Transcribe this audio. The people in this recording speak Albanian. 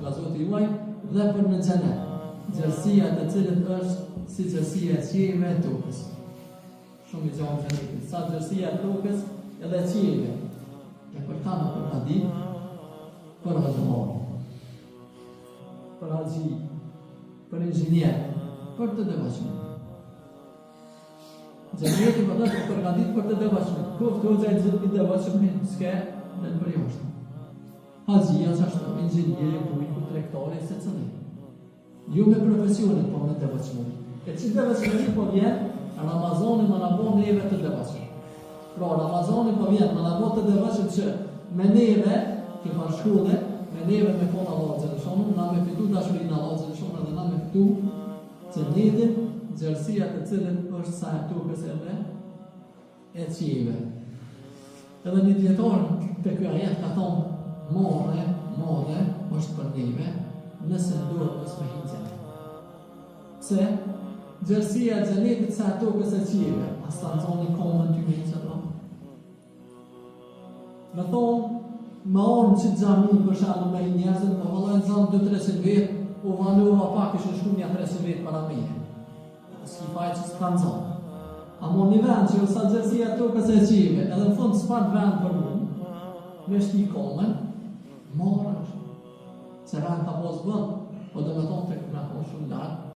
nga Zoti juaj dhe për në xhenet. Gjerësia të cilët është si gjerësia e qiejve e tokës. Shumë i gjatë xhenetit. Sa gjerësia e tokës edhe e qiejve. E për ta në përgadit, për hëzëmon, për haxhi, për inxhinier, për të devotshëm. Xheneti po është përgatit për të devotshëm. Kuftë hoxha i devotshëm s'ka në përjashtë. Haxhia çashtu, inxhinieri, kujt, tregtari, secili. Jo me profesionin, po me devotshmëri. E që devotshmëri po vjen, Ramazani më na bën neve të devotshëm. Pra Ramazani po vjen, më na bën të devotshëm që me neve, që pa shkollë, me neve me kon Allahu xhaleshonu, na me fitu dashurinë Allahu xhaleshonu dhe na me fitu xhenetin, gjerësia të cilën është sa e tokës edhe e qiejve. Edhe një dietar te ky ajet ka thonë, more është për neve, nëse duhet mos me hinë. Pse? Gjerësia e xhenetit sa e tokës e qiejve, as ta nxoni komën ty me hinë. Me thonë, me orën që xhami për shembull me njerëzit, po vallai nxon 2-300 vjet, u vanova pak ishte shku një 300 vjet para meje. Si faj që s'ka nxon. A mo një vend që sa gjerësia e tokës e qiejve, edhe në fund s'pat vend për mua, me shti komën, morë është. Se vend ta pos bën, po do me thonë të këna konë shumë lartë,